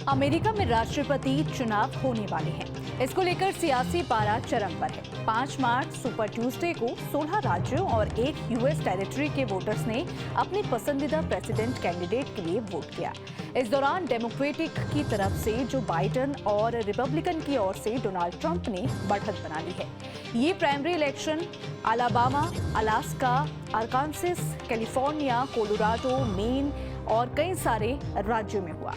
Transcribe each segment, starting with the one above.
America में राष्ट्रपति चुनाव होने वाले हैं। इसको लेकर सियासी पारा चरम पर है। 5 मार्च सुपर ट्यूसडे को 16 राज्यों और एक यूएस टेरिटरी के वोटर्स ने अपने पसंदीदा प्रेसिडेंट कैंडिडेट के लिए वोट किया। इस दौरान डेमोक्रेटिक की तरफ से जो बाइडेन और रिपब्लिकन की ओर से डोनाल्ड ट्रंप ने बढ़त बना ली है। ये primary election Alabama, Alaska, अरकानसास, California, Colorado, main और कई सारे राज्यों में हुआ।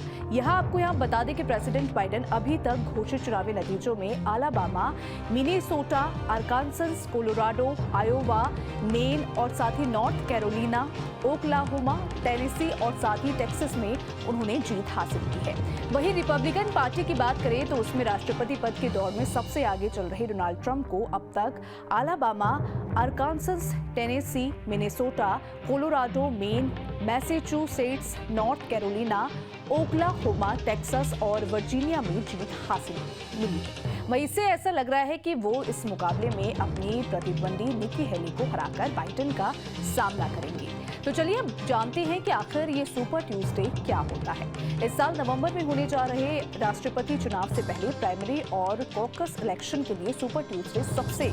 आपको यहाँ बता दें कि प्रेसिडेंट बाइडेन अभी तक घोषित चुनावी नतीजों में Alabama, Minnesota, अरकानसास, Colorado, Iowa, main और साथ ही नॉर्थ कैरोलिना, ओक्लाहोमा, टेनेसी और साथ ही टेक्सास में उन्होंने जीत हासिल की है। वहीं रिपब्लिकन पार्टी की बात करें तो उसमें राष्ट्रपति पद की दौड़ में सबसे आगे चल रहे डोनाल्ड ट्रंप को अब तक Alabama, अरकानसास, Tennessee, Minnesota, Colorado, main, Massachusetts, north Carolina, Oklahoma, Texas और वर्जीनिया में जीत हासिल मिली है। वहीं इससे ऐसा लग रहा है कि वो इस मुकाबले में अपनी प्रतिद्वंदी निकी हेली को हराकर बाइडेन का सामना करेंगे। तो चलिए अब जानते हैं कि आखिर ये सुपर ट्यूसडे क्या होता है। इस साल नवंबर में होने जा रहे राष्ट्रपति चुनाव से पहले प्राइमरी और कॉकस इलेक्शन के लिए सुपर ट्यूसडे सबसे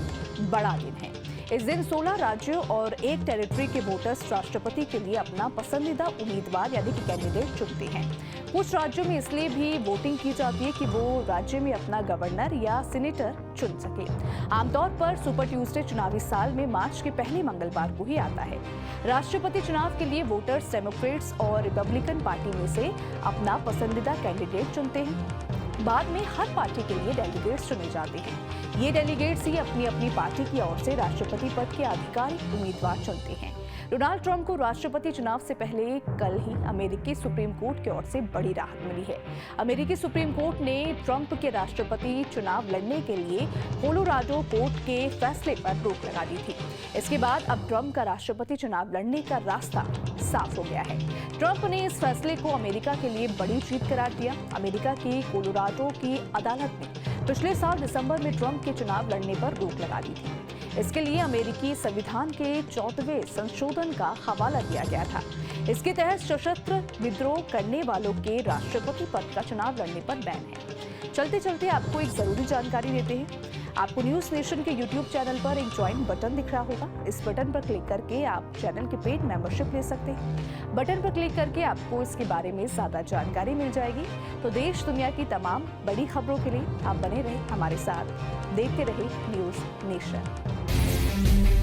बड़ा दिन है। इस दिन 16 राज्यों और एक टेरिटरी के वोटर्स राष्ट्रपति के लिए अपना पसंदीदा उम्मीदवार यानी कि कैंडिडेट चुनते हैं। कुछ राज्यों में इसलिए भी वोटिंग की जाती है कि वो राज्य में अपना गवर्नर या सीनेटर चुन सके। आमतौर पर सुपर ट्यूसडे चुनावी साल में मार्च के पहले मंगलवार को ही आता है। राष्ट्रपति चुनाव के लिए वोटर्स डेमोक्रेट्स और रिपब्लिकन पार्टी में से अपना पसंदीदा कैंडिडेट चुनते हैं। बाद में हर पार्टी के लिए डेलीगेट्स चुने जाते हैं। ये डेलीगेट्स ही अपनी अपनी पार्टी की ओर से राष्ट्रपति पद के आधिकारिक उम्मीदवार चुनते हैं। डोनाल्ड ट्रंप को राष्ट्रपति चुनाव से पहले कल ही अमेरिकी सुप्रीम कोर्ट की ओर से बड़ी राहत मिली है। अमेरिकी सुप्रीम कोर्ट ने ट्रंप के राष्ट्रपति चुनाव लड़ने के लिए कोलोराडो कोर्ट के फैसले पर रोक लगा दी थी। इसके बाद अब ट्रंप का राष्ट्रपति चुनाव लड़ने का रास्ता साफ हो गया है। ट्रंप ने इस फैसले को अमेरिका के लिए बड़ी जीत करार दिया। अमेरिका की कोलोराडो की अदालत ने पिछले साल दिसंबर में ट्रंप के चुनाव लड़ने पर रोक लगा दी थी। इसके लिए अमेरिकी संविधान के 14वें संशोधन का हवाला दिया गया था। इसके तहत सशस्त्र विद्रोह करने वालों के राष्ट्रपति पद का चुनाव लड़ने पर बैन है। चलते चलते आपको एक जरूरी जानकारी देते हैं। आपको न्यूज नेशन के यूट्यूब चैनल पर एक ज्वाइन बटन दिख रहा होगा। इस बटन पर क्लिक करके आप चैनल की पेड मेंबरशिप ले सकते हैं। बटन पर क्लिक करके आपको इसके बारे में ज्यादा जानकारी मिल जाएगी। तो देश दुनिया की तमाम बड़ी खबरों के लिए आप बने रहे हमारे साथ, देखते रहे न्यूज नेशन।